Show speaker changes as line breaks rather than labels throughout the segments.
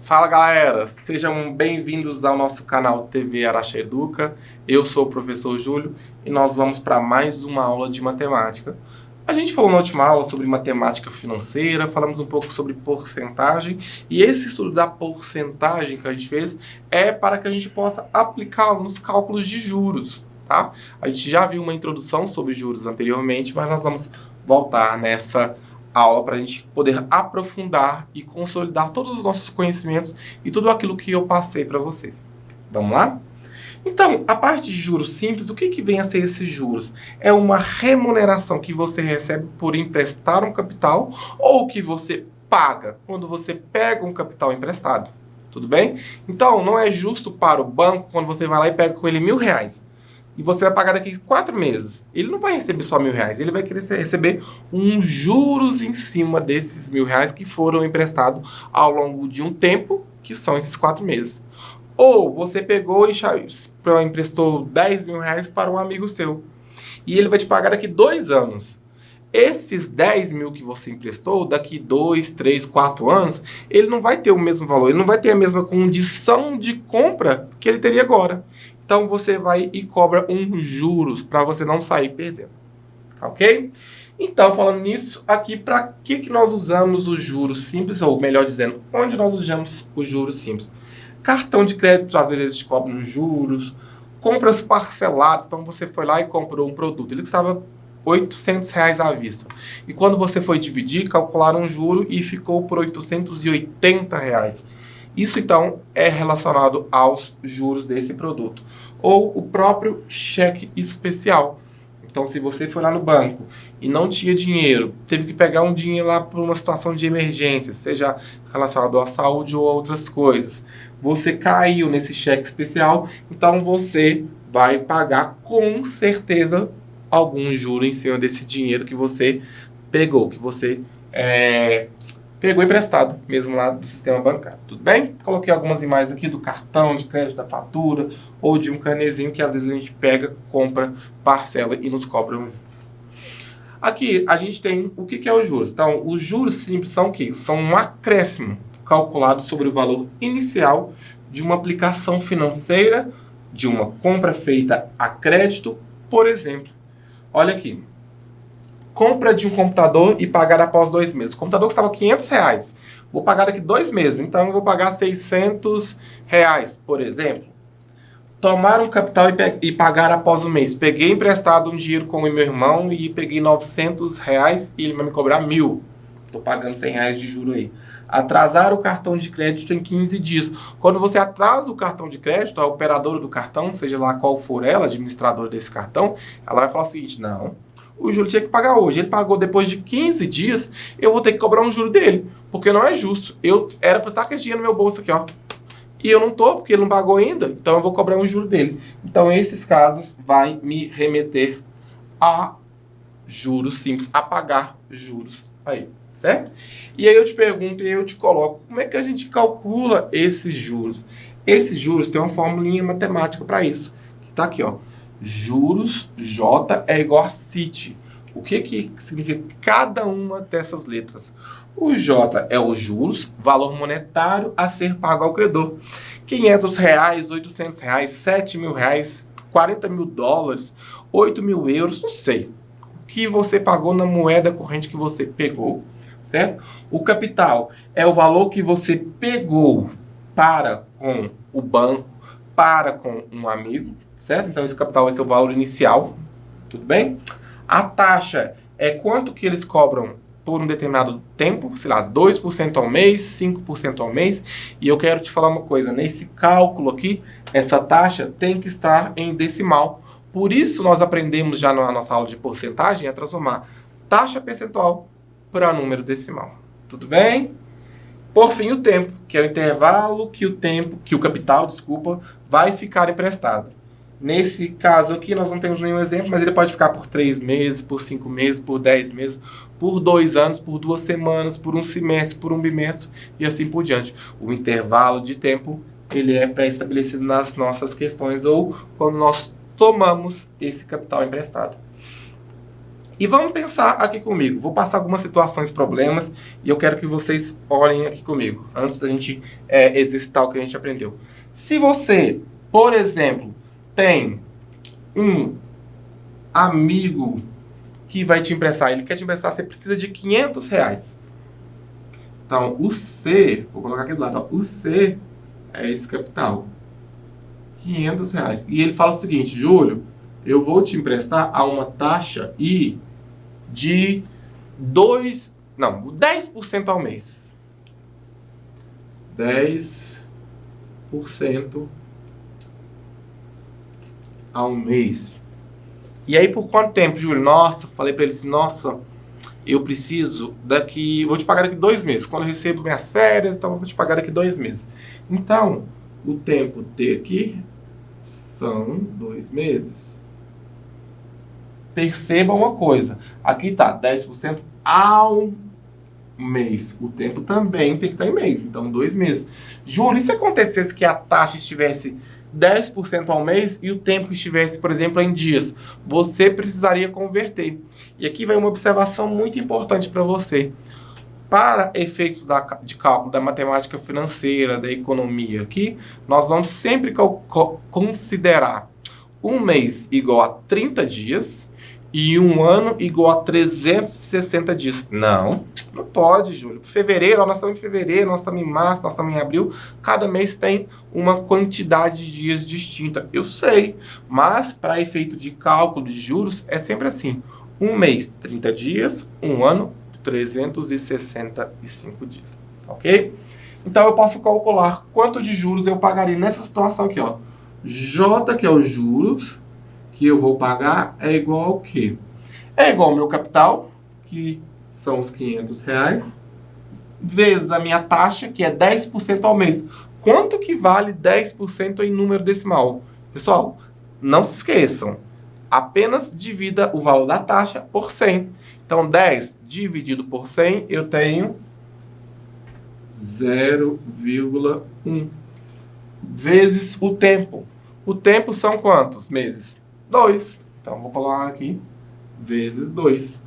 Fala galera, sejam bem-vindos ao nosso canal TV Araxá Educa. Eu sou o professor Júlio e nós vamos para mais uma aula de matemática. A gente falou na última aula sobre matemática financeira, falamos um pouco sobre porcentagem e esse estudo da porcentagem que a gente fez é para que a gente possa aplicá-lo nos cálculos de juros, tá? A gente já viu uma introdução sobre juros anteriormente, mas nós vamos voltar nessa aula para a gente poder aprofundar e consolidar todos os nossos conhecimentos e tudo aquilo que eu passei para vocês. Vamos lá? Então, a parte de juros simples, o que vem a ser esses juros? É uma remuneração que você recebe por emprestar um capital ou que você paga quando você pega um capital emprestado. Tudo bem? Então, não é justo para o banco quando você vai lá e pega com ele R$1.000. E você vai pagar daqui a 4 meses. Ele não vai receber só R$1.000, ele vai querer receber juros em cima desses R$1.000 que foram emprestados ao longo de um tempo, que são esses 4 meses. Ou você pegou e emprestou R$10.000 para um amigo seu. E ele vai te pagar daqui 2 anos. Esses 10 mil que você emprestou, daqui 2, 3, 4 anos, ele não vai ter o mesmo valor, ele não vai ter a mesma condição de compra que ele teria agora. Então, você vai e cobra juros para você não sair perdendo. Ok? Então, falando nisso, aqui para que nós usamos os juros simples, ou melhor dizendo, onde nós usamos os juros simples? Cartão de crédito, às vezes eles te cobram juros. Compras parceladas, então você foi lá e comprou um produto. Ele custava R$800 à vista. E quando você foi dividir, calcularam um juro e ficou por R$880. Isso, então, é relacionado aos juros desse produto. Ou o próprio cheque especial. Então, se você foi lá no banco e não tinha dinheiro, teve que pegar um dinheiro lá por uma situação de emergência, seja relacionado à saúde ou a outras coisas, você caiu nesse cheque especial, então você vai pagar com certeza algum juro em cima desse dinheiro que você pegou, que você pegou emprestado, mesmo lá do sistema bancário, tudo bem? Coloquei algumas imagens aqui do cartão de crédito, da fatura, ou de um canezinho que às vezes a gente pega, compra, parcela e nos cobra juros. Aqui a gente tem o que é os juros. Então, os juros simples são o quê? São um acréscimo calculado sobre o valor inicial de uma aplicação financeira, de uma compra feita a crédito, por exemplo. Olha aqui. Compra de um computador e pagar após 2 meses. O computador custava R$500. Vou pagar daqui 2 meses, então eu vou pagar R$600, por exemplo. Tomar um capital e pagar após um mês. Peguei emprestado um dinheiro com o meu irmão e peguei R$900 e ele vai me cobrar 1.000. Estou pagando R$100 de juro aí. Atrasar o cartão de crédito em 15 dias. Quando você atrasa o cartão de crédito, a operadora do cartão, seja lá qual for ela, administradora desse cartão, ela vai falar o seguinte: não, o Júlio tinha que pagar hoje. Ele pagou depois de 15 dias, eu vou ter que cobrar um juro dele. Porque não é justo. Eu era para estar com esse dinheiro no meu bolso aqui, ó. E eu não tô, porque ele não pagou ainda. Então eu vou cobrar um juro dele. Então esses casos vai me remeter a juros simples, a pagar juros aí, certo? E aí eu te pergunto e eu te coloco, como é que a gente calcula esses juros? Esses juros tem uma formulinha matemática para isso. Que tá aqui, ó. Juros, J é igual a CIT. O que significa cada uma dessas letras? O J é os juros, valor monetário a ser pago ao credor. R$500, R$800, R$7.000, $40.000, 8.000 euros, não sei. O que você pagou na moeda corrente que você pegou, certo? O capital é o valor que você pegou para com o banco, para com um amigo, certo? Então esse capital vai ser o valor inicial, tudo bem? A taxa é quanto que eles cobram por um determinado tempo, sei lá, 2% ao mês, 5% ao mês. E eu quero te falar uma coisa, nesse cálculo aqui, essa taxa tem que estar em decimal. Por isso nós aprendemos já na nossa aula de porcentagem a transformar taxa percentual para número decimal. Tudo bem? Por fim, o tempo, que é o intervalo que o capital, vai ficar emprestado. Nesse caso aqui, nós não temos nenhum exemplo, mas ele pode ficar por 3 meses, por 5 meses, por 10 meses, por 2 anos, por 2 semanas, por um semestre, por um bimestre e assim por diante. O intervalo de tempo, ele é pré-estabelecido nas nossas questões ou quando nós tomamos esse capital emprestado. E vamos pensar aqui comigo. Vou passar algumas situações, problemas, e eu quero que vocês olhem aqui comigo, antes da gente exercitar o que a gente aprendeu. Se você, por exemplo, tem um amigo que vai te emprestar, ele quer te emprestar, você precisa de R$500. Então, o C, vou colocar aqui do lado, ó, o C é esse capital, R$500. E ele fala o seguinte: Júlio, eu vou te emprestar a uma taxa de 10% ao mês. 10% ao mês. E aí por quanto tempo, Júlio? Nossa, falei para eles, nossa, eu preciso vou te pagar daqui 2 meses. Quando eu recebo minhas férias, então eu vou te pagar daqui 2 meses. Então, o tempo T aqui são 2 meses. Perceba uma coisa, aqui tá 10% ao mês. O tempo também tem que estar em mês, então 2 meses. Júlio, e se acontecesse que a taxa estivesse 10% ao mês e o tempo estivesse, por exemplo, em dias? Você precisaria converter. E aqui vai uma observação muito importante para você. Para efeitos de cálculo da matemática financeira, da economia aqui, nós vamos sempre considerar um mês igual a 30 dias e um ano igual a 360 dias. Não pode, Júlio. Fevereiro, nós estamos em fevereiro, nós estamos em março, nós estamos em abril. Cada mês tem uma quantidade de dias distinta. Eu sei, mas para efeito de cálculo de juros é sempre assim. Um mês, 30 dias, um ano, 365 dias. Ok? Então eu posso calcular quanto de juros eu pagaria nessa situação aqui, ó. J, que é os juros que eu vou pagar, é igual ao quê? É igual ao meu capital, que são os R$500, vezes a minha taxa, que é 10% ao mês. Quanto que vale 10% em número decimal? Pessoal, não se esqueçam, apenas divida o valor da taxa por 100. Então, 10 dividido por 100, eu tenho 0,1. Vezes o tempo. O tempo são quantos meses? 2. Então, vou colocar aqui, vezes 2.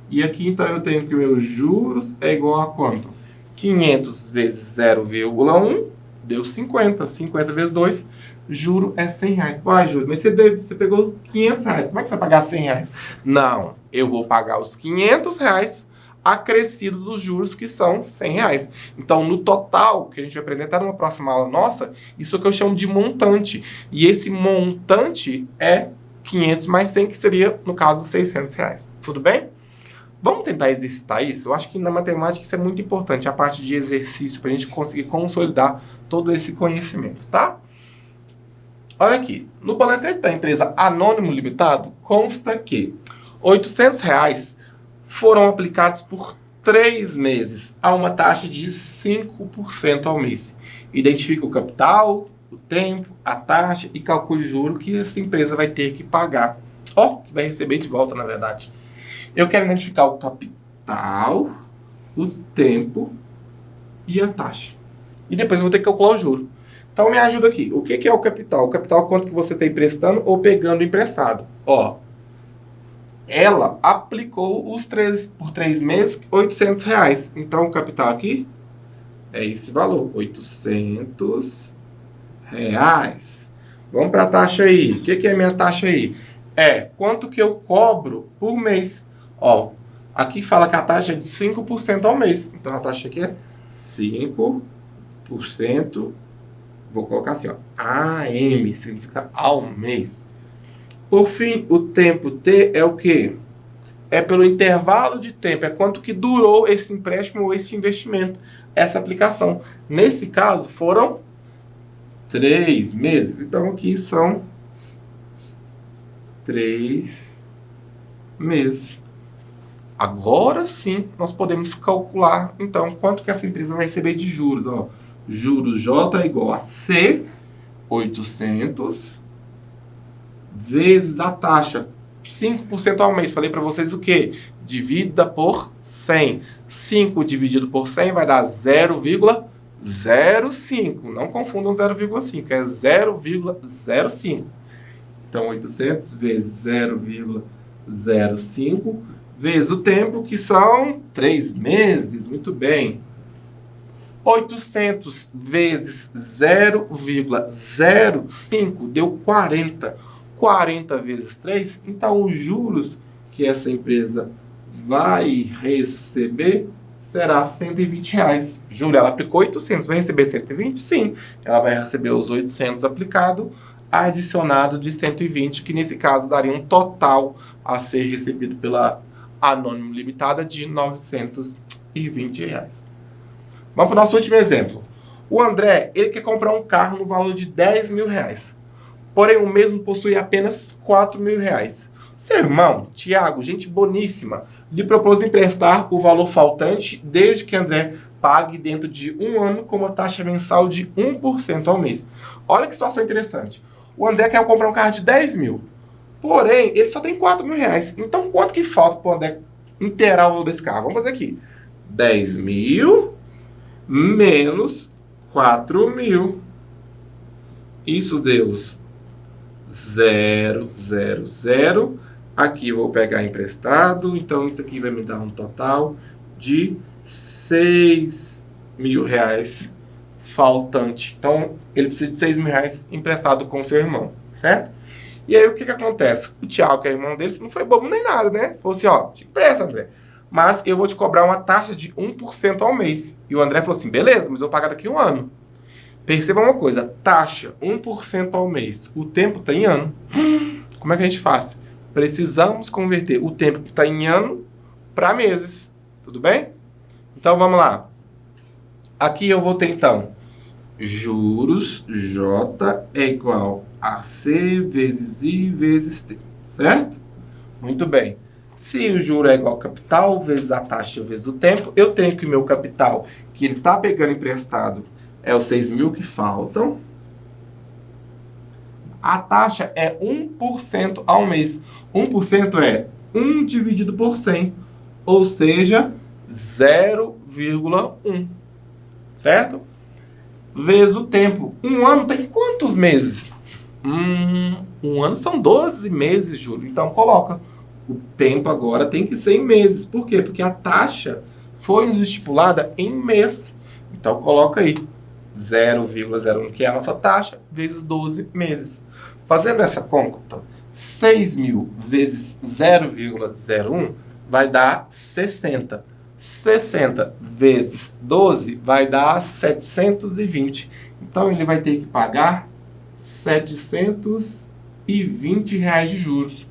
E aqui, então, eu tenho que meus juros é igual a quanto? 500 vezes 0,1 deu 50. 50 vezes 2, juro é R$100. Uai, Júlio, mas você pegou R$500. Como é que você vai pagar R$100? Não, eu vou pagar os R$500 acrescido dos juros, que são R$100. Então, no total, que a gente vai aprender até numa próxima aula nossa, isso é o que eu chamo de montante. E esse montante é 500 mais 100, que seria, no caso, R$600. Tudo bem? Vamos tentar exercitar isso? Eu acho que na matemática isso é muito importante, a parte de exercício, para a gente conseguir consolidar todo esse conhecimento, tá? Olha aqui, no balancete da empresa Anônimo Limitado, consta que R$800 foram aplicados por 3 meses a uma taxa de 5% ao mês. Identifica o capital, o tempo, a taxa e calcule o juro que essa empresa vai ter que pagar. Que vai receber de volta, na verdade. Eu quero identificar o capital, o tempo e a taxa. E depois eu vou ter que calcular o juro. Então me ajuda aqui. O que é o capital? O capital é quanto que você está emprestando ou pegando emprestado. Ela aplicou por 3 meses R$800. Então o capital aqui é esse valor, R$800. Vamos para a taxa aí. O que é a minha taxa aí? É quanto que eu cobro por mês. Aqui fala que a taxa é de 5% ao mês. Então a taxa aqui é 5%. Vou colocar assim, AM, significa ao mês. Por fim, o tempo T é o quê? É pelo intervalo de tempo, é quanto que durou esse empréstimo ou esse investimento, essa aplicação. Nesse caso, foram 3 meses. Então, aqui são 3 meses. Agora sim, nós podemos calcular, então, quanto que essa empresa vai receber de juros. Juros J é igual a C, 800, vezes a taxa, 5% ao mês. Falei para vocês o quê? Divida por 100. 5 dividido por 100 vai dar 0,05. Não confundam 0,5, é 0,05. Então, 800 vezes 0,05 vezes o tempo, que são 3 meses. Muito bem. 800 vezes 0,05 deu 40. 40 vezes 3. Então, os juros que essa empresa vai receber será R$ 120. Júlia, ela aplicou 800, vai receber 120? Sim, ela vai receber os 800 aplicado, adicionado de 120, que nesse caso daria um total a ser recebido pela Anônimo Limitada de R$ 920. Vamos para o nosso último exemplo. O André, ele quer comprar um carro no valor de R$ 10.000. Porém, o mesmo possui apenas R$ 4.000. Seu irmão, Tiago, gente boníssima, lhe propôs emprestar o valor faltante desde que André pague dentro de um ano com uma taxa mensal de 1% ao mês. Olha que situação interessante. O André quer comprar um carro de 10 mil. Porém, ele só tem R$ 4.000. Então, quanto que falta para o André inteirar o valor desse carro? Vamos fazer aqui. 10 mil menos 4.000. Isso deu 0, 0, 0. Aqui eu vou pegar emprestado, então isso aqui vai me dar um total de R$ 6.000 faltante. Então, ele precisa de R$ 6.000 emprestado com o seu irmão, certo? E aí, o que acontece? O Thiago, que é irmão dele, não foi bobo nem nada, né? Falou assim, ó, te empresta, André, mas eu vou te cobrar uma taxa de 1% ao mês. E o André falou assim, beleza, mas eu vou pagar daqui a um ano. Perceba uma coisa, taxa 1% ao mês, o tempo está em ano. Como é que a gente faz? Precisamos converter o tempo que está em ano para meses, tudo bem? Então vamos lá. Aqui eu vou ter então juros J é igual a C vezes I vezes T, certo? Muito bem. Se o juro é igual ao capital vezes a taxa vezes o tempo, eu tenho que o meu capital, que ele está pegando emprestado, é os 6.000 que faltam. A taxa é 1% ao mês. 1% é 1 dividido por 100, ou seja, 0,1, certo? Vezes o tempo. Um ano tem quantos meses? Um ano são 12 meses, Júlio. Então, coloca. O tempo agora tem que ser em meses. Por quê? Porque a taxa foi nos estipulada em mês. Então, coloca aí 0,01, que é a nossa taxa, vezes 12 meses. Fazendo essa conta, 6.000 vezes 0,01 vai dar 60. 60 vezes 12 vai dar 720. Então, ele vai ter que pagar R$ 720 de juros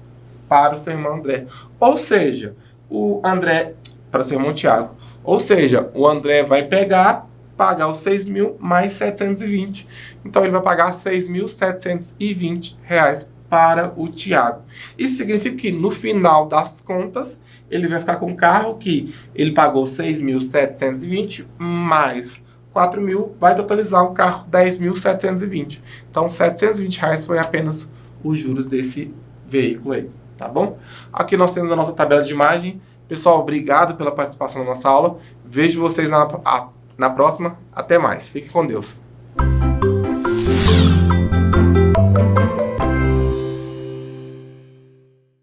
para o seu irmão André. Ou seja, o André, para o seu irmão Tiago. Ou seja, o André vai pagar os 6.000 mais 720. Então, ele vai pagar R$ 6.720 para o Tiago. Isso significa que, no final das contas, ele vai ficar com um carro que ele pagou 6.720 mais 4.000, vai totalizar um carro 10.720. Então, R$ 720 foi apenas os juros desse veículo aí, tá bom? Aqui nós temos a nossa tabela de imagem. Pessoal, obrigado pela participação na nossa aula. Vejo vocês na próxima. Até mais. Fique com Deus.